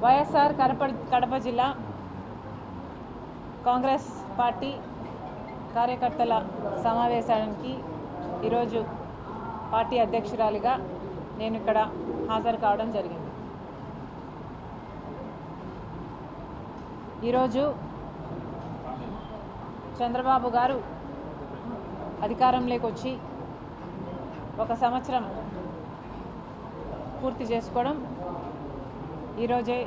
వైఎస్ఆర్ కడప జిల్లా కాంగ్రెస్ పార్టీ కార్యకర్తల సమావేశానికి ఈరోజు పార్టీ అధ్యక్షురాలిగా నేను ఇక్కడ హాజరు కావడం జరిగింది. ఈరోజు చంద్రబాబు గారు అధికారంలోకి వచ్చి 1 సంవత్సరం పూర్తి చేసుకోవడం ఈరోజే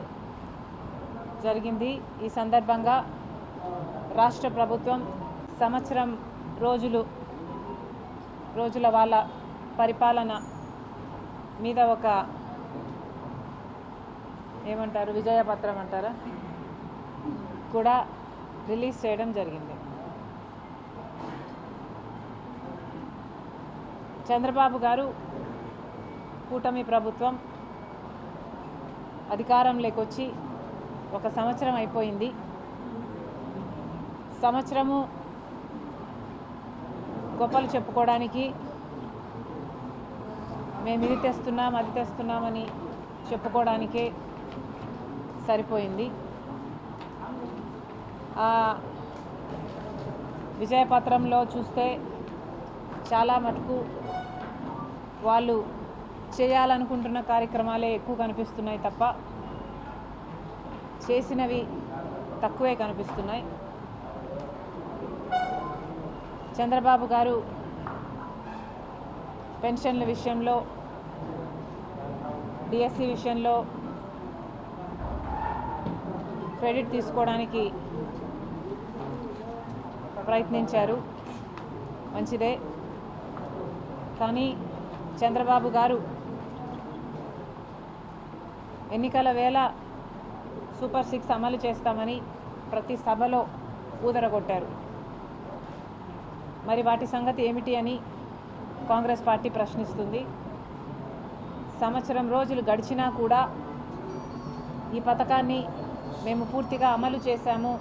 జరిగింది. ఈ సందర్భంగా రాష్ట్ర ప్రభుత్వం సంవత్సరం రోజుల వాళ్ళ పరిపాలన మీద ఒక ఏమంటారు విజయపత్రం అంటారా కూడా రిలీజ్ చేయడం జరిగింది. చంద్రబాబు గారు కూటమి ప్రభుత్వం అధికారంలోకి వచ్చి 1 సంవత్సరం అయిపోయింది. సంవత్సరము గొప్పలు చెప్పుకోవడానికి మేము ఇది తెస్తున్నాం అది తెస్తున్నామని చెప్పుకోవడానికే సరిపోయింది. ఆ విజయపత్రంలో చూస్తే చాలా మటుకు వాళ్ళు చేయాలనుకుంటున్న కార్యక్రమాలే ఎక్కువ కనిపిస్తున్నాయి తప్ప చేసినవి తక్కువే కనిపిస్తున్నాయి. చంద్రబాబు గారు పెన్షన్ల విషయంలో, డిఎస్సి విషయంలో క్రెడిట్ తీసుకోవడానికి ప్రయత్నించారు, మంచిదే. కానీ చంద్రబాబు గారు ఎన్నికల వేళ సూపర్ 6 అమలు చేస్తామని ప్రతి సభలో ఊదరగొట్టారు. మరి వాటి సంగతి ఏమిటి అని కాంగ్రెస్ పార్టీ ప్రశ్నిస్తుంది. సంవత్సరం రోజులు గడిచినా కూడా ఈ పథకాన్ని మేము పూర్తిగా అమలు చేశాము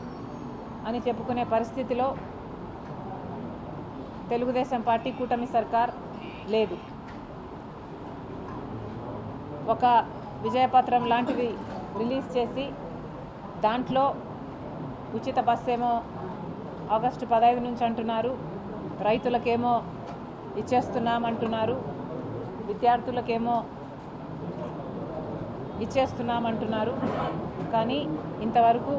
అని చెప్పుకునే పరిస్థితిలో తెలుగుదేశం పార్టీ కూటమి సర్కార్ లేదు. ఒక విజయపత్రం లాంటిది రిలీజ్ చేసి దాంట్లో ఉచిత బస్సు ఏమో ఆగస్టు 15 నుంచి అంటున్నారు, రైతులకేమో ఇచ్చేస్తున్నామంటున్నారు, విద్యార్థులకేమో ఇచ్చేస్తున్నామంటున్నారు. కానీ ఇంతవరకు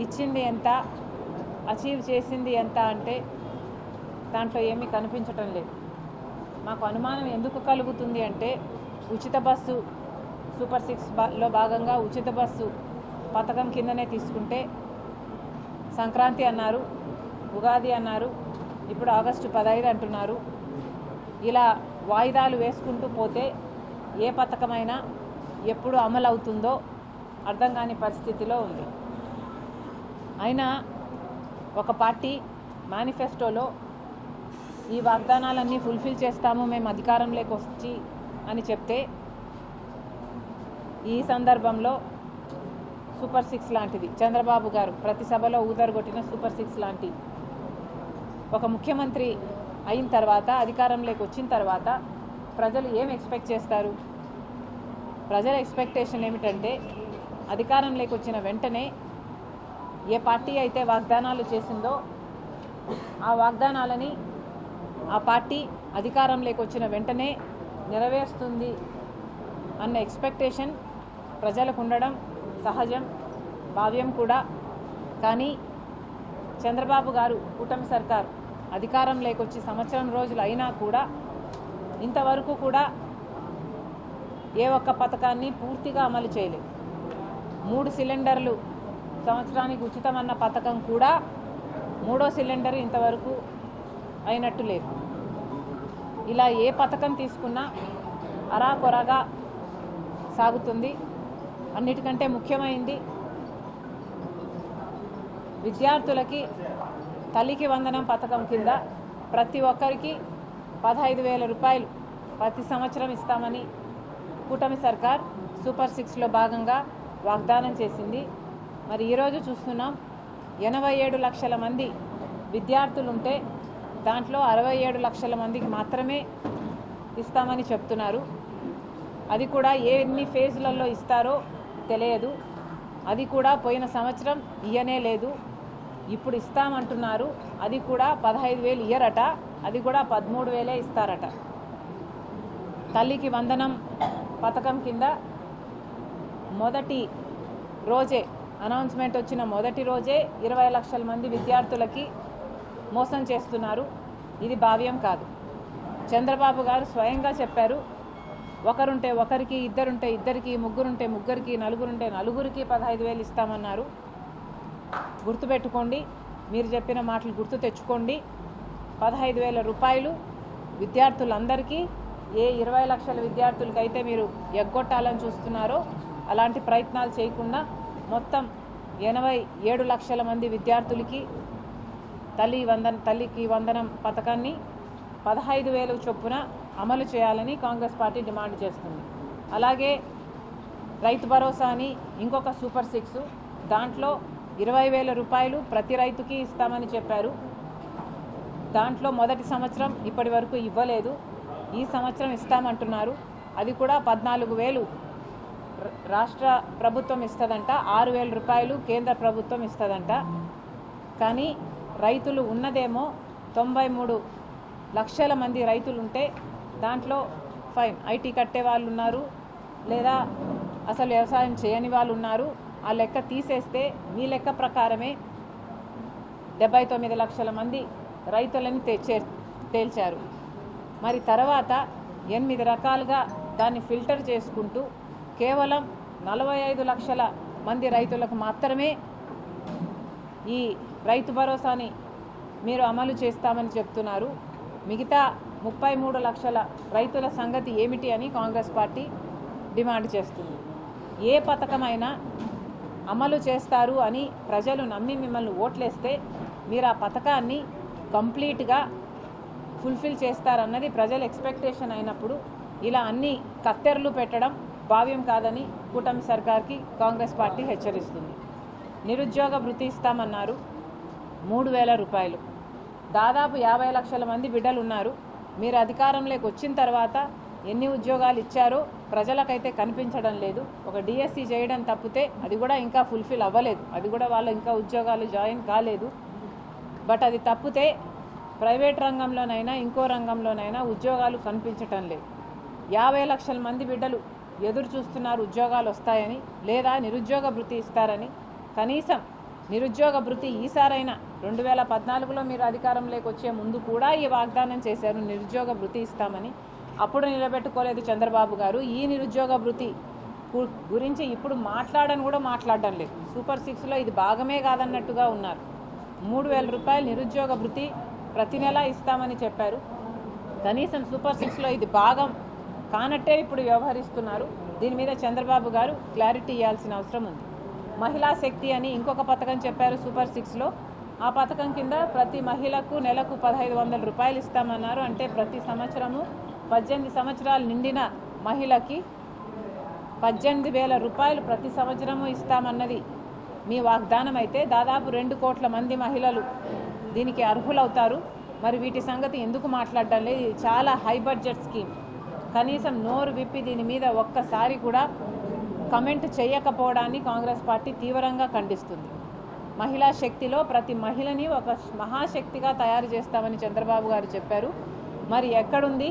ఇచ్చింది ఎంత, అచీవ్ చేసింది ఎంత అంటే దాంట్లో ఏమీ కనిపించటం లేదు. మాకు అనుమానం ఎందుకు కలుగుతుంది అంటే ఉచిత బస్సు సూపర్ 6లో భాగంగా ఉచిత బస్సు పథకం కిందనే తీసుకుంటే సంక్రాంతి అన్నారు, ఉగాది అన్నారు, ఇప్పుడు ఆగస్టు 15 అంటున్నారు. ఇలా వాయిదాలు వేసుకుంటూ పోతే ఏ పథకమైనా ఎప్పుడు అమలు అవుతుందో అర్థం కాని పరిస్థితిలో ఉంది. అయినా ఒక పార్టీ మేనిఫెస్టోలో ఈ వాగ్దానాలన్నీ ఫుల్ఫిల్ చేస్తాము మేము అధికారంలోకి వచ్చి అని చెప్తే ఈ సందర్భంలో సూపర్ 6 లాంటిది చంద్రబాబు గారు ప్రతి సభలో ఊదరగొట్టిన సూపర్ 6 లాంటి ఒక ముఖ్యమంత్రి అయిన తర్వాత, అధికారంలోకి వచ్చిన తర్వాత ప్రజలు ఏం ఎక్స్పెక్ట్ చేస్తారు? ప్రజల ఎక్స్పెక్టేషన్ ఏమిటంటే అధికారంలోకి వచ్చిన వెంటనే ఏ పార్టీ అయితే వాగ్దానాలు చేసిందో ఆ వాగ్దానాలని ఆ పార్టీ అధికారంలోకి వచ్చిన వెంటనే నెరవేరుస్తుంది అన్న ఎక్స్పెక్టేషన్ ప్రజలకు ఉండడం సహజం, భావ్యం కూడా. కానీ చంద్రబాబు గారు కూటమి సర్కార్ అధికారంలోకి వచ్చి సంవత్సరం రోజులు అయినా కూడా ఇంతవరకు కూడా ఏ ఒక్క పథకాన్ని పూర్తిగా అమలు చేయలేదు. 3 సిలిండర్లు సంవత్సరానికి ఉచితమన్న పథకం కూడా 3వ సిలిండర్ ఇంతవరకు అయినట్టు లేదు. ఇలా ఏ పథకం తీసుకున్నా అరాకొరగా సాగుతుంది. అన్నిటికంటే ముఖ్యమైనది విద్యార్థులకి తల్లికి వందనం పథకం కింద ప్రతి ఒక్కరికి 15,000 రూపాయలు ప్రతి సంవత్సరం ఇస్తామని కూటమి సర్కార్ సూపర్ 6లో భాగంగా వాగ్దానం చేసింది. మరి ఈరోజు చూస్తున్నాం 87 లక్షల మంది విద్యార్థులుంటే దాంట్లో 67 లక్షల మందికి మాత్రమే ఇస్తామని చెప్తున్నారు. అది కూడా ఎన్ని ఫేజ్లలో ఇస్తారో తెలియదు. అది కూడా పోయిన సంవత్సరం ఇయ్యనే లేదు, ఇప్పుడు ఇస్తామంటున్నారు. అది కూడా 15,000 ఇయ్యరట, అది కూడా 13,000 ఇస్తారట. తల్లికి వందనం పథకం కింద మొదటి రోజే అనౌన్స్మెంట్ వచ్చిన మొదటి రోజే 20 లక్షల మంది విద్యార్థులకి మోసం చేస్తున్నారు. ఇది భావ్యం కాదు. చంద్రబాబు గారు స్వయంగా చెప్పారు, ఒకరుంటే ఒకరికి, ఇద్దరుంటే ఇద్దరికి, ముగ్గురుంటే ముగ్గురికి, నలుగురుంటే నలుగురికి 15,000 ఇస్తామన్నారు. గుర్తుపెట్టుకోండి, మీరు చెప్పిన మాటలు గుర్తు తెచ్చుకోండి. 15,000 రూపాయలు విద్యార్థులందరికీ, ఏ 20 లక్షల విద్యార్థులకైతే మీరు ఎగ్గొట్టాలని చూస్తున్నారో అలాంటి ప్రయత్నాలు చేయకుండా మొత్తం 87 లక్షల మంది విద్యార్థులకి తల్లికి వందనం పథకాన్ని 15,000 చొప్పున అమలు చేయాలని కాంగ్రెస్ పార్టీ డిమాండ్ చేస్తుంది. అలాగే రైతు భరోసా అని ఇంకొక సూపర్ 6, దాంట్లో 20,000 రూపాయలు ప్రతి రైతుకి ఇస్తామని చెప్పారు. దాంట్లో మొదటి సంవత్సరం ఇప్పటి వరకు ఇవ్వలేదు, ఈ సంవత్సరం ఇస్తామంటున్నారు. అది కూడా 14,000 రాష్ట్ర ప్రభుత్వం ఇస్తుందంట, 6,000 రూపాయలు కేంద్ర ప్రభుత్వం ఇస్తుందంట. కానీ రైతులు ఉన్నదేమో 93 లక్షల మంది రైతులుంటే దాంట్లో ఫైన్ ఐటీ కట్టే వాళ్ళు ఉన్నారు, లేదా అసలు వ్యవసాయం చేయని వాళ్ళు ఉన్నారు. ఆ లెక్క తీసేస్తే మీ లెక్క ప్రకారమే 79 లక్షల మంది రైతులని తేల్చారు. మరి తర్వాత 8 రకాలుగా దాన్ని ఫిల్టర్ చేసుకుంటూ కేవలం 45 లక్షల మంది రైతులకు మాత్రమే ఈ రైతు భరోసాని మీరు అమలు చేస్తామని చెప్తున్నారు. మిగతా 33 లక్షల రైతుల సంగతి ఏమిటి అని కాంగ్రెస్ పార్టీ డిమాండ్ చేస్తుంది. ఏ పథకమైనా అమలు చేస్తారు అని ప్రజలు నమ్మి మిమ్మల్ని ఓట్లేస్తే మీరు ఆ పథకాన్ని కంప్లీట్గా ఫుల్ఫిల్ చేస్తారన్నది ప్రజల ఎక్స్పెక్టేషన్ అయినప్పుడు ఇలా అన్ని కత్తెరలు పెట్టడం భావ్యం కాదని కూటమి సర్కార్కి కాంగ్రెస్ పార్టీ హెచ్చరిస్తుంది. నిరుద్యోగ భృతి ఇస్తామన్నారు, 3,000 రూపాయలు. దాదాపు 50 లక్షల మంది బిడ్డలు ఉన్నారు. మీరు అధికారంలోకి వచ్చిన తర్వాత ఎన్ని ఉద్యోగాలు ఇచ్చారో ప్రజలకైతే కనిపించడం లేదు. ఒక డిఎస్సి చేయడం తప్పితే అది కూడా ఇంకా ఫుల్ఫిల్ అవ్వలేదు, అది కూడా వాళ్ళు ఇంకా ఉద్యోగాలు జాయిన్ కాలేదు. బట్ అది తప్పితే ప్రైవేట్ రంగంలోనైనా ఇంకో రంగంలోనైనా ఉద్యోగాలు కనిపించటం లేదు. 50 లక్షల మంది బిడ్డలు ఎదురు చూస్తున్నారు ఉద్యోగాలు వస్తాయని, లేదా నిరుద్యోగ భృతి ఇస్తారని. కనీసం నిరుద్యోగ భృతి ఈసారైనా 2014లో మీరు అధికారంలోకి వచ్చే ముందు కూడా ఈ వాగ్దానం చేశారు నిరుద్యోగ భృతి ఇస్తామని. అప్పుడు నిలబెట్టుకోలేదు చంద్రబాబు గారు. ఈ నిరుద్యోగ భృతి గురించి ఇప్పుడు మాట్లాడడం లేదు. సూపర్ 6లో ఇది భాగమే కాదన్నట్టుగా ఉన్నారు. 3,000 రూపాయలు నిరుద్యోగ భృతి ప్రతి నెల ఇస్తామని చెప్పారు. కనీసం సూపర్ 6లో ఇది భాగం కానట్టే ఇప్పుడు వ్యవహరిస్తున్నారు. దీని మీద చంద్రబాబు గారు క్లారిటీ ఇవ్వాల్సిన అవసరం ఉంది. మహిళా శక్తి అని ఇంకొక పథకం చెప్పారు సూపర్ 6లో. ఆ పథకం కింద ప్రతి మహిళకు నెలకు 1,500 రూపాయలు ఇస్తామన్నారు. అంటే ప్రతి సంవత్సరము 18 సంవత్సరాలు నిండిన మహిళకి 18,000 రూపాయలు ప్రతి సంవత్సరము ఇస్తామన్నది మీ వాగ్దానం అయితే దాదాపు 2 కోట్ల మంది మహిళలు దీనికి అర్హులవుతారు. మరి వీటి సంగతి ఎందుకు మాట్లాడడం లేదు? ఇది చాలా హై బడ్జెట్ స్కీమ్. కనీసం నోరు విప్పి దీని మీద ఒక్కసారి కూడా కమెంట్ చేయకపోవడాన్ని కాంగ్రెస్ పార్టీ తీవ్రంగా ఖండిస్తుంది. మహిళా శక్తిలో ప్రతి మహిళని ఒక మహాశక్తిగా తయారు చేస్తామని చంద్రబాబు గారు చెప్పారు. మరి ఎక్కడుంది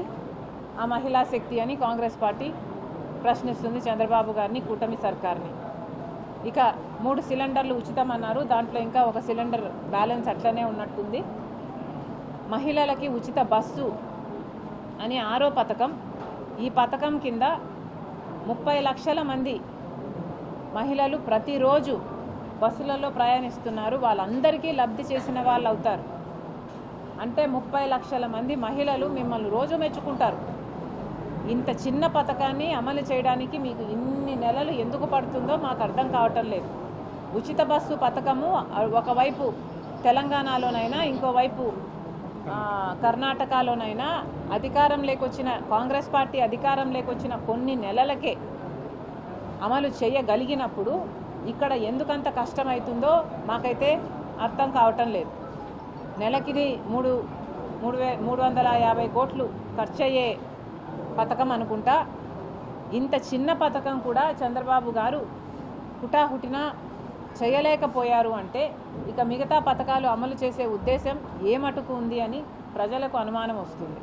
ఆ మహిళా శక్తి అని కాంగ్రెస్ పార్టీ ప్రశ్నిస్తుంది చంద్రబాబు గారిని, కూటమి సర్కార్ని. ఇక 3 సిలిండర్లు ఉచితం అన్నారు. దాంట్లో ఇంకా 1 సిలిండర్ బ్యాలెన్స్ అట్లనే ఉన్నట్టుంది. మహిళలకి ఉచిత బస్సు అని 6వ పథకం. ఈ పథకం కింద 30 లక్షల మంది మహిళలు ప్రతిరోజు బస్సులలో ప్రయాణిస్తున్నారు. వాళ్ళందరికీ లబ్ధి చేసిన వాళ్ళు అవుతారు. అంటే 30 లక్షల మంది మహిళలు మిమ్మల్ని రోజు మెచ్చుకుంటారు. ఇంత చిన్న పథకాన్ని అమలు చేయడానికి మీకు ఇన్ని నెలలు ఎందుకు పడుతుందో మాకు అర్థం కావటం లేదు. ఉచిత బస్సు పథకము ఒకవైపు తెలంగాణలోనైనా ఇంకోవైపు కర్ణాటకలోనైనా అధికారం లేకొచ్చిన కాంగ్రెస్ పార్టీ అధికారం లేకొచ్చిన కొన్ని నెలలకే అమలు చేయగలిగినప్పుడు ఇక్కడ ఎందుకంత కష్టమవుతుందో మాకైతే అర్థం కావటం లేదు. నెలకి 350 కోట్లు ఖర్చు అయ్యే పథకం అనుకుంటా. ఇంత చిన్న పథకం కూడా చంద్రబాబు గారు హుటాహుటిన చేయలేకపోయారు అంటే ఇక మిగతా పథకాలు అమలు చేసే ఉద్దేశం ఏ మటుకు ఉంది అని ప్రజలకు అనుమానం వస్తుంది.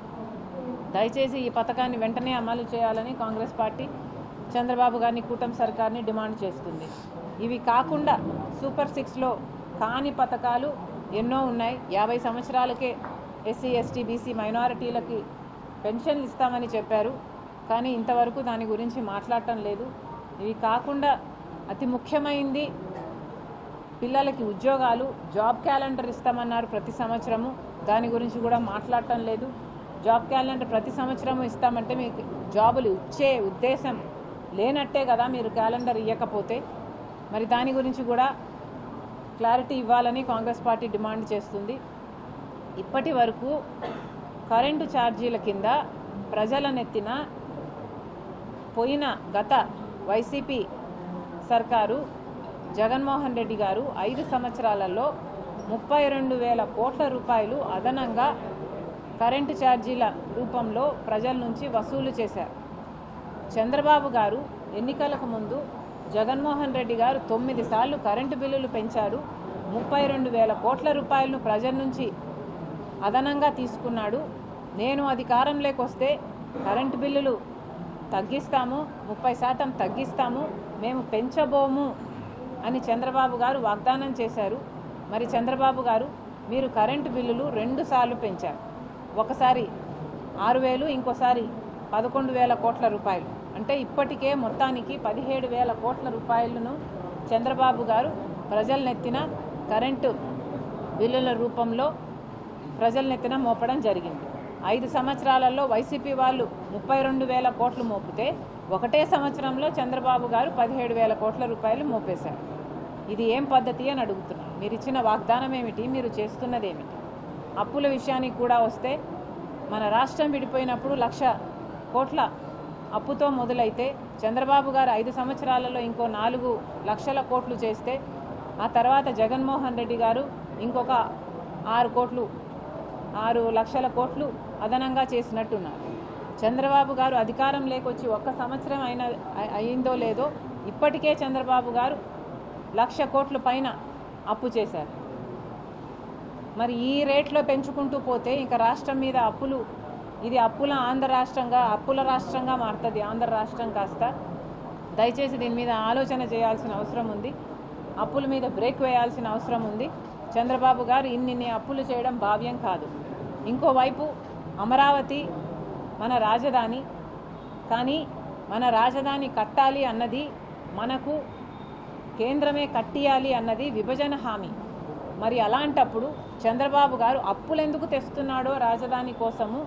దయచేసి ఈ పథకాన్ని వెంటనే అమలు చేయాలని కాంగ్రెస్ పార్టీ చంద్రబాబు గారిని, కూటమి సర్కార్ని డిమాండ్ చేస్తుంది. ఇవి కాకుండా సూపర్ 6లో కాని పథకాలు ఎన్నో ఉన్నాయి. 50 సంవత్సరాలకే ఎస్సీ, ఎస్టీ, బీసీ మైనారిటీలకి పెన్షన్లు ఇస్తామని చెప్పారు, కానీ ఇంతవరకు దాని గురించి మాట్లాడటం లేదు. ఇవి కాకుండా అతి ముఖ్యమైనది పిల్లలకి ఉద్యోగాలు, జాబ్ క్యాలెండర్ ఇస్తామన్నారు ప్రతి సంవత్సరము, దాని గురించి కూడా మాట్లాడటం లేదు. జాబ్ క్యాలెండర్ ప్రతి సంవత్సరము ఇస్తామంటే మీకు జాబులు ఇచ్చే ఉద్దేశం లేనట్టే కదా మీరు క్యాలెండర్ ఇవ్వకపోతే. మరి దాని గురించి కూడా క్లారిటీ ఇవ్వాలని కాంగ్రెస్ పార్టీ డిమాండ్ చేస్తుంది. ఇప్పటి వరకు కరెంటు ఛార్జీల కింద ప్రజల నెత్తిన పోయిన గత వైసీపీ సర్కారు జగన్మోహన్ రెడ్డి గారు 5 సంవత్సరాలలో 32,000 కోట్ల రూపాయలు అదనంగా కరెంటు ఛార్జీల రూపంలో ప్రజల నుంచి వసూలు చేశారు. చంద్రబాబు గారు ఎన్నికలకు ముందు జగన్మోహన్ రెడ్డి గారు 9 సార్లు కరెంటు బిల్లులు పెంచారు. 32,000 కోట్ల రూపాయలను ప్రజల నుంచి అదనంగా తీసుకున్నాడు. నేను అధికారంలోకి వస్తే కరెంటు బిల్లులు తగ్గిస్తాము, 30% తగ్గిస్తాము, మేము పెంచబోము అని చంద్రబాబు గారు వాగ్దానం చేశారు. మరి చంద్రబాబు గారు మీరు కరెంటు బిల్లులు 2 సార్లు పెంచారు. ఒకసారి 6,000, ఇంకోసారి 11,000 కోట్ల రూపాయలు. అంటే ఇప్పటికే మొత్తానికి 17,000 కోట్ల రూపాయలను చంద్రబాబు గారు ప్రజల నెత్తిన కరెంటు బిల్లుల రూపంలో ప్రజల నెత్తిన మోపడం జరిగింది. 5 సంవత్సరాలలో వైసీపీ వాళ్ళు 32,000 కోట్లు మోపితే ఒకటే సంవత్సరంలో చంద్రబాబు గారు 17,000 కోట్ల రూపాయలు మోపేశారు. ఇది ఏం పద్ధతి అని అడుగుతున్నాను. మీరు ఇచ్చిన వాగ్దానం ఏమిటి, మీరు చేస్తున్నది ఏమిటి? అప్పుల విషయానికి కూడా వస్తే మన రాష్ట్రం విడిపోయినప్పుడు 1,00,000 కోట్ల అప్పుతో మొదలైతే చంద్రబాబు గారు 5 సంవత్సరాలలో ఇంకో 4 లక్షల కోట్లు చేస్తే ఆ తర్వాత జగన్మోహన్ రెడ్డి గారు ఇంకొక 6 లక్షల కోట్లు అదనంగా చేసినట్టున్నారు. చంద్రబాబు గారు అధికారం లేకొచ్చి 1 సంవత్సరం అయిందో లేదో ఇప్పటికే చంద్రబాబు గారు 1,00,000 కోట్ల పైన అప్పు చేశారు. మరి ఈ రేట్లో పెంచుకుంటూ పోతే ఇంకా రాష్ట్రం మీద అప్పులు, ఇది అప్పుల రాష్ట్రంగా మారుతుంది ఆంధ్ర రాష్ట్రం కాస్త. దయచేసి దీని మీద ఆలోచన చేయాల్సిన అవసరం ఉంది. అప్పుల మీద బ్రేక్ వేయాల్సిన అవసరం ఉంది. చంద్రబాబు గారు ఇన్ని అప్పులు చేయడం భావ్యం కాదు. ఇంకోవైపు అమరావతి మన రాజధాని, కానీ మన రాజధాని కట్టాలి అన్నది, మనకు కేంద్రమే కట్టియాలి అన్నది విభజన హామీ. మరి అలాంటప్పుడు చంద్రబాబు గారు అప్పులు ఎందుకు తెస్తున్నాడో రాజధాని కోసము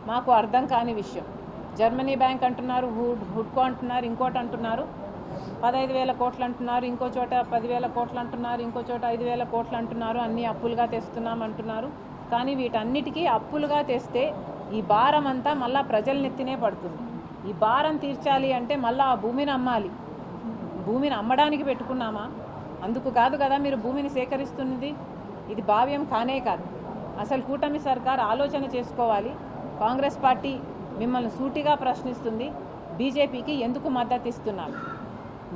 మాకు అర్థం కాని విషయం. జర్మనీ బ్యాంక్ అంటున్నారు, హుడ్కో అంటున్నారు, ఇంకోటి అంటున్నారు, 15,000 కోట్లు అంటున్నారు, ఇంకో చోట 10,000 కోట్లు అంటున్నారు, ఇంకో చోట 5,000 కోట్లు అంటున్నారు. అన్నీ అప్పులుగా తెస్తున్నాం అంటున్నారు. కానీ వీటన్నిటికీ అప్పులుగా తెస్తే ఈ భారం అంతా మళ్ళా ప్రజల నెత్తినే పడుతుంది. ఈ భారం తీర్చాలి అంటే మళ్ళీ ఆ భూమిని అమ్మాలి. భూమిని అమ్మడానికి పెట్టుకున్నామా? అందుకు కాదు కదా మీరు భూమిని సేకరిస్తున్నది. ఇది భావ్యం కానే కాదు. అసలు కూటమి సర్కార్ ఆలోచన చేసుకోవాలి. కాంగ్రెస్ పార్టీ మిమ్మల్ని సూటిగా ప్రశ్నిస్తుంది, బీజేపీకి ఎందుకు మద్దతు ఇస్తున్నారు?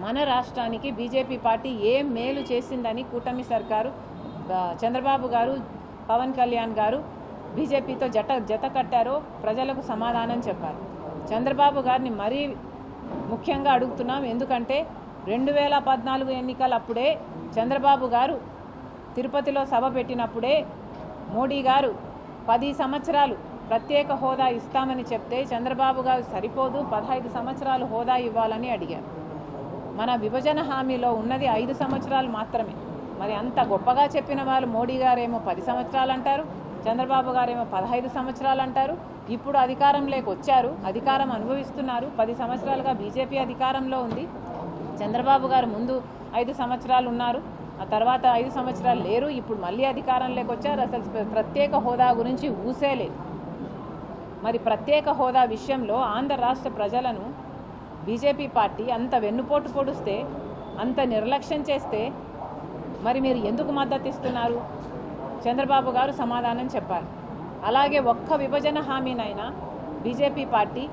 మన రాష్ట్రానికి బీజేపీ పార్టీ ఏం మేలు చేసిందని కూటమి సర్కారు, చంద్రబాబు గారు, పవన్ కళ్యాణ్ గారు బీజేపీతో జత కట్టారో ప్రజలకు సమాధానం చెప్పారు. చంద్రబాబు గారిని మరీ ముఖ్యంగా అడుగుతున్నాం. ఎందుకంటే 2014 ఎన్నికలప్పుడే చంద్రబాబు గారు తిరుపతిలో సభ పెట్టినప్పుడే మోడీ గారు 10 సంవత్సరాలు ప్రత్యేక హోదా ఇస్తామని చెప్తే చంద్రబాబు గారు సరిపోదు, 15 సంవత్సరాలు హోదా ఇవ్వాలని అడిగారు. మన విభజన హామీలో ఉన్నది 5 సంవత్సరాలు మాత్రమే. మరి అంత గొప్పగా చెప్పిన వాళ్ళు మోడీ గారేమో 10 సంవత్సరాలు అంటారు, చంద్రబాబు గారేమో 15 సంవత్సరాలు అంటారు. ఇప్పుడు అధికారంలోకి వచ్చారు, అధికారం అనుభవిస్తున్నారు. 10 సంవత్సరాలుగా బీజేపీ అధికారంలో ఉంది. చంద్రబాబు గారు ముందు 5 సంవత్సరాలు ఉన్నారు, ఆ తర్వాత 5 సంవత్సరాలు లేరు. ఇప్పుడు మళ్ళీ అధికారంలోకి వచ్చారు. అసలు ప్రత్యేక హోదా గురించి ఊసేలేదు. మరి ప్రత్యేక హోదా విషయంలో ఆంధ్ర రాష్ట్ర ప్రజలను బీజేపీ పార్టీ అంత వెన్నుపోటు పొడిస్తే, అంత నిర్లక్ష్యం చేస్తే మరి మీరు ఎందుకు మద్దతు ఇస్తున్నారు? చంద్రబాబు గారు సమాధానం చెప్పాలి. అలాగే ఒక్క విభజన హామీనైనా బీజేపీ పార్టీ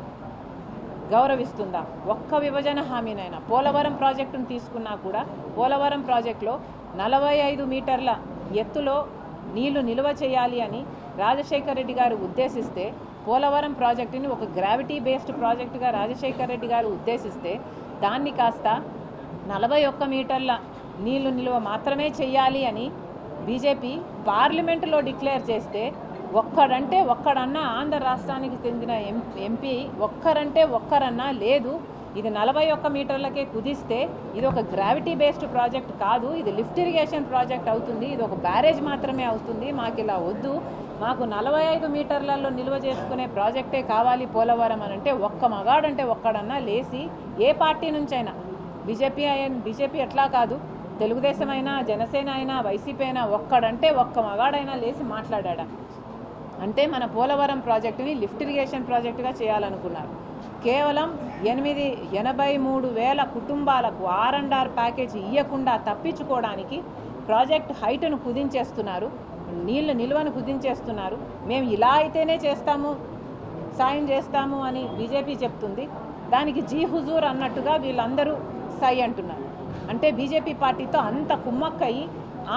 గౌరవిస్తుందా? ఒక్క విభజన హామీనైనా పోలవరం ప్రాజెక్టును తీసుకున్నా కూడా పోలవరం ప్రాజెక్టులో 45 మీటర్ల ఎత్తులో నీళ్లు నిల్వ చేయాలి అని రాజశేఖర రెడ్డి గారు ఉద్దేశిస్తే, పోలవరం ప్రాజెక్టుని ఒక గ్రావిటీ బేస్డ్ ప్రాజెక్టుగా రాజశేఖర రెడ్డి గారు ఉద్దేశిస్తే దాన్ని కాస్త 41 మీటర్ల నీళ్లు నిల్వ మాత్రమే చేయాలి అని బీజేపీ పార్లమెంటులో డిక్లేర్ చేస్తే ఒక్కడన్నా ఆంధ్ర రాష్ట్రానికి చెందిన ఎంపీ ఒక్కరన్నా లేదు, ఇది 41 మీటర్లకే కుదిస్తే ఇది ఒక గ్రావిటీ బేస్డ్ ప్రాజెక్ట్ కాదు, ఇది లిఫ్ట్ ఇరిగేషన్ ప్రాజెక్ట్ అవుతుంది, ఇది ఒక బ్యారేజ్ మాత్రమే అవుతుంది, మాకు ఇలా వద్దు, మాకు 45 మీటర్లలో నిల్వ చేసుకునే ప్రాజెక్టే కావాలి పోలవరం అని అంటే ఒక్కడన్నా లేచి ఏ పార్టీ నుంచైనా బీజేపీ ఎట్లా కాదు, తెలుగుదేశం అయినా జనసేన అయినా వైసీపీ అయినా ఒక్క మగాడైనా లేచి మాట్లాడా అంటే మన పోలవరం ప్రాజెక్టుని లిఫ్ట్ ఇరిగేషన్ ప్రాజెక్టుగా చేయాలనుకున్నారు. కేవలం 83,000 కుటుంబాలకు R&R ప్యాకేజ్ ఇవ్వకుండా తప్పించుకోవడానికి ప్రాజెక్ట్ హైట్ను కుదించేస్తున్నారు, నీళ్ళ నిల్వను కుదించేస్తున్నారు. మేము ఇలా అయితేనే సాయం చేస్తాము అని బీజేపీ చెప్తుంది. దానికి జీ హుజూర్ అన్నట్టుగా వీళ్ళందరూ సై అంటున్నారు. అంటే బీజేపీ పార్టీతో అంత కుమ్మక్కయి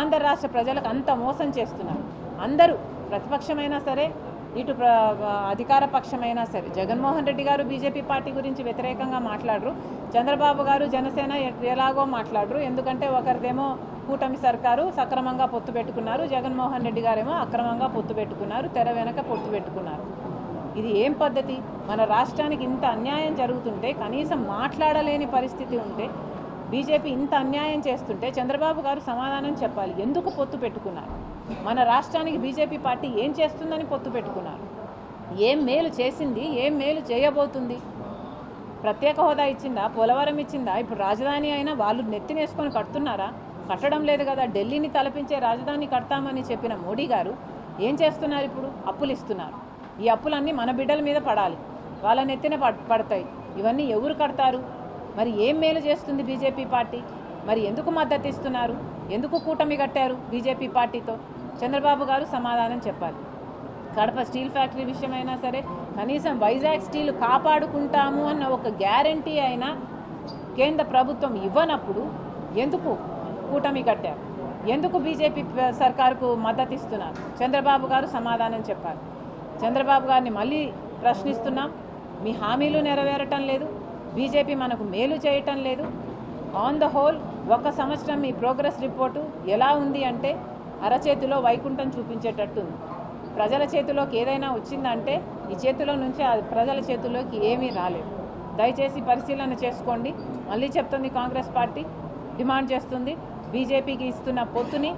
ఆంధ్ర రాష్ట్ర ప్రజలకు అంత మోసం చేస్తున్నారు. అందరూ ప్రతిపక్షమైనా సరే, ఇటు అధికార పక్షమైనా సరే, జగన్మోహన్ రెడ్డి గారు బీజేపీ పార్టీ గురించి వ్యతిరేకంగా మాట్లాడరు, చంద్రబాబు గారు జనసేన ఎలాగో మాట్లాడరు. ఎందుకంటే ఒకరిదేమో కూటమి సర్కారు సక్రమంగా పొత్తు పెట్టుకున్నారు, జగన్మోహన్ రెడ్డి గారేమో అక్రమంగా పొత్తు పెట్టుకున్నారు, తెర వెనక పొత్తు పెట్టుకున్నారు. ఇది ఏం పద్ధతి? మన రాష్ట్రానికి ఇంత అన్యాయం జరుగుతుంటే, కనీసం మాట్లాడలేని పరిస్థితి ఉంటే, బీజేపీ ఇంత అన్యాయం చేస్తుంటే చంద్రబాబు గారు సమాధానం చెప్పాలి. ఎందుకు పొత్తు పెట్టుకున్నారు? మన రాష్ట్రానికి బీజేపీ పార్టీ ఏం చేస్తుందని పొత్తు పెట్టుకున్నారు? ఏం మేలు చేసింది? ఏం మేలు చేయబోతుంది? ప్రత్యేక హోదా ఇచ్చిందా? పోలవరం ఇచ్చిందా? ఇప్పుడు రాజధాని అయినా వాళ్ళు నెత్తినేసుకొని కడుతున్నారా? కట్టడం లేదు కదా. ఢిల్లీని తలపించే రాజధాని కడతామని చెప్పిన మోడీ గారు ఏం చేస్తున్నారు? ఇప్పుడు అప్పులు ఇస్తున్నారు. ఈ అప్పులన్నీ మన బిడ్డల మీద పడాలి, వాళ్ళ నెత్తిన పడతాయి. ఇవన్నీ ఎవరు కడతారు? మరి ఏం మేలు చేస్తుంది బీజేపీ పార్టీ? మరి ఎందుకు మద్దతు ఇస్తున్నారు? ఎందుకు కూటమి కట్టారు బీజేపీ పార్టీతో? చంద్రబాబు గారు సమాధానం చెప్పాలి. కడప స్టీల్ ఫ్యాక్టరీ విషయమైనా సరే, కనీసం వైజాగ్ స్టీల్ కాపాడుకుంటాము అన్న ఒక గ్యారంటీ అయినా కేంద్ర ప్రభుత్వం ఇవ్వనప్పుడు ఎందుకు కూటమి కట్టారు? ఎందుకు బీజేపీ సర్కారుకు మద్దతు ఇస్తున్నారు? చంద్రబాబు గారు సమాధానం చెప్పాలి. చంద్రబాబు గారిని మళ్ళీ ప్రశ్నిస్తున్నాం. మీ హామీలు నెరవేరటం లేదు, బీజేపీ మనకు మేలు చేయటం లేదు. ఆన్ ద హోల్ 1 సంవత్సరం మీ ప్రోగ్రెస్ రిపోర్టు ఎలా ఉంది అంటే అరచేతిలో వైకుంఠం చూపించేటట్టుంది. ప్రజల చేతిలోకి ఏదైనా వచ్చిందంటే ఈ చేతిలో నుంచి అది ప్రజల చేతిలోకి ఏమీ రాలేదు. దయచేసి పరిశీలన చేసుకోండి. మళ్ళీ చెప్తుంది, కాంగ్రెస్ పార్టీ డిమాండ్ చేస్తుంది, బీజేపీకి ఇస్తున్న పొత్తుని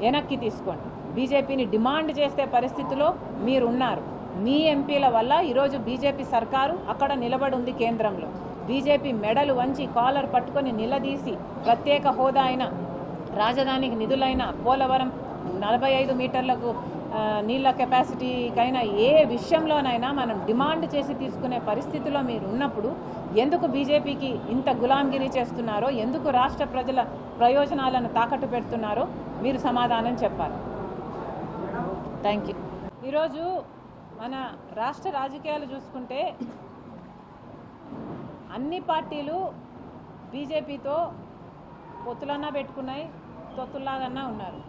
వెనక్కి తీసుకోండి. బీజేపీని డిమాండ్ చేసే పరిస్థితిలో మీరున్నారు. మీ ఎంపీల వల్ల ఈరోజు బీజేపీ సర్కారు అక్కడ నిలబడి ఉంది కేంద్రంలో. బీజేపీ మెడలు వంచి కాలర్ పట్టుకొని నిలదీసి ప్రత్యేక హోదా అయిన, రాజధానికి నిధులైన, పోలవరం 45 మీటర్లకు నీళ్ళ కెపాసిటీకైనా ఏ విషయంలోనైనా మనం డిమాండ్ చేసి తీసుకునే పరిస్థితిలో మీరు ఉన్నప్పుడు ఎందుకు బీజేపీకి ఇంత గులాంగిరి చేస్తున్నారో, ఎందుకు రాష్ట్ర ప్రజల ప్రయోజనాలను తాకట్టు పెడుతున్నారో మీరు సమాధానం చెప్పాలి. Thank you. ఈరోజు మన రాష్ట్ర రాజకీయాలు చూసుకుంటే అన్ని పార్టీలు బీజేపీతో పొత్తులన్నా పెట్టుకున్నాయి, తొత్తుల్లాగన్నా ఉన్నారు.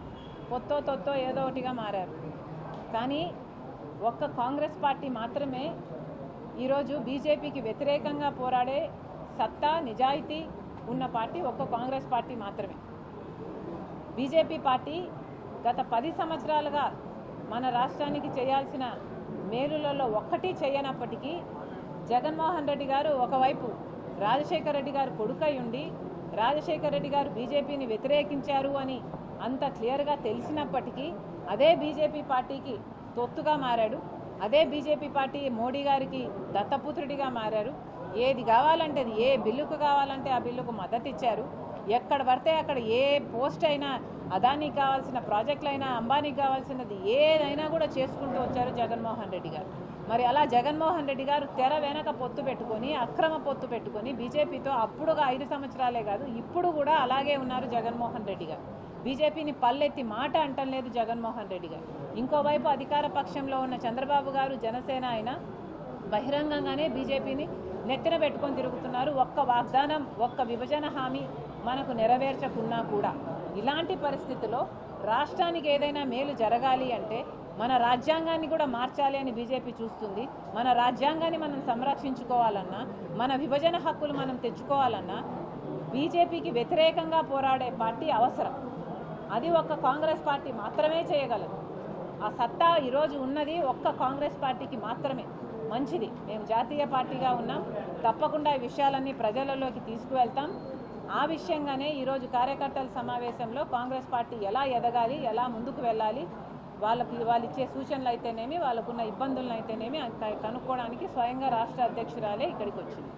తొత్తో ఏదో ఒకటిగా మారారు. కానీ ఒక్క కాంగ్రెస్ పార్టీ మాత్రమే ఈరోజు బీజేపీకి వ్యతిరేకంగా పోరాడే సత్తా, నిజాయితీ ఉన్న పార్టీ ఒక్క కాంగ్రెస్ పార్టీ మాత్రమే. బీజేపీ పార్టీ గత 10 సంవత్సరాలుగా మన రాష్ట్రానికి చేయాల్సిన మేలులలో ఒక్కటి చేయనప్పటికీ జగన్మోహన్ రెడ్డి గారు ఒకవైపు రాజశేఖర రెడ్డి గారు కొడుకై ఉండి రాజశేఖర రెడ్డి గారు బీజేపీని వ్యతిరేకించారు అని అంత క్లియర్గా తెలిసినప్పటికీ అదే బీజేపీ పార్టీకి తొత్తుగా మారాడు. అదే బీజేపీ పార్టీ మోడీ గారికి దత్తపుత్రుడిగా మారారు. ఏది కావాలంటే అది, ఏ బిల్లుకు కావాలంటే ఆ బిల్లుకు మద్దతు ఇచ్చారు. ఎక్కడ పడితే అక్కడ ఏ పోస్ట్ అయినా, అదానికి కావాల్సిన ప్రాజెక్టులైనా, అంబానీకి కావాల్సినది ఏదైనా కూడా చేసుకుంటూ వచ్చారు జగన్మోహన్ రెడ్డి గారు. మరి అలా జగన్మోహన్ రెడ్డి గారు తెర వెనక పొత్తు పెట్టుకొని అక్రమ పొత్తు పెట్టుకొని బీజేపీతో అప్పుడుగా 5 సంవత్సరాలే కాదు ఇప్పుడు కూడా అలాగే ఉన్నారు జగన్మోహన్ రెడ్డి గారు. బీజేపీని పల్లెత్తి మాట అంటం లేదు జగన్మోహన్ రెడ్డి గారు. ఇంకోవైపు అధికార పక్షంలో ఉన్న చంద్రబాబు గారు జనసేన అయినా బహిరంగంగానే బీజేపీని నెత్తిన పెట్టుకొని తిరుగుతున్నారు. ఒక్క వాగ్దానం ఒక్క విభజన హామీ మనకు నెరవేర్చకున్నా కూడా ఇలాంటి పరిస్థితుల్లో రాష్ట్రానికి ఏదైనా మేలు జరగాలి అంటే మన రాజ్యాంగాన్ని కూడా మార్చాలి అని బీజేపీ చూస్తుంది. మన రాజ్యాంగాన్ని మనం సంరక్షించుకోవాలన్నా మన విభజన హక్కులు మనం తెచ్చుకోవాలన్నా బీజేపీకి వ్యతిరేకంగా పోరాడే పార్టీ అవసరం. అది ఒక్క కాంగ్రెస్ పార్టీ మాత్రమే చేయగలదు. ఆ సత్తా ఈరోజు ఉన్నది ఒక్క కాంగ్రెస్ పార్టీకి మాత్రమే. మంచిది, మేము జాతీయ పార్టీగా ఉన్నాం, తప్పకుండా ఈ విషయాలన్నీ ప్రజలలోకి తీసుకువెళ్తాం. ఆ విషయంగానే ఈరోజు కార్యకర్తల సమావేశంలో కాంగ్రెస్ పార్టీ ఎలా ఎదగాలి, ఎలా ముందుకు వెళ్ళాలి, వాళ్ళు ఇచ్చే సూచనలు అయితేనేమి వాళ్ళకున్న ఇబ్బందులను అయితేనేమి కనుక్కోవడానికి స్వయంగా రాష్ట్ర అధ్యక్షురాలే ఇక్కడికి వచ్చింది.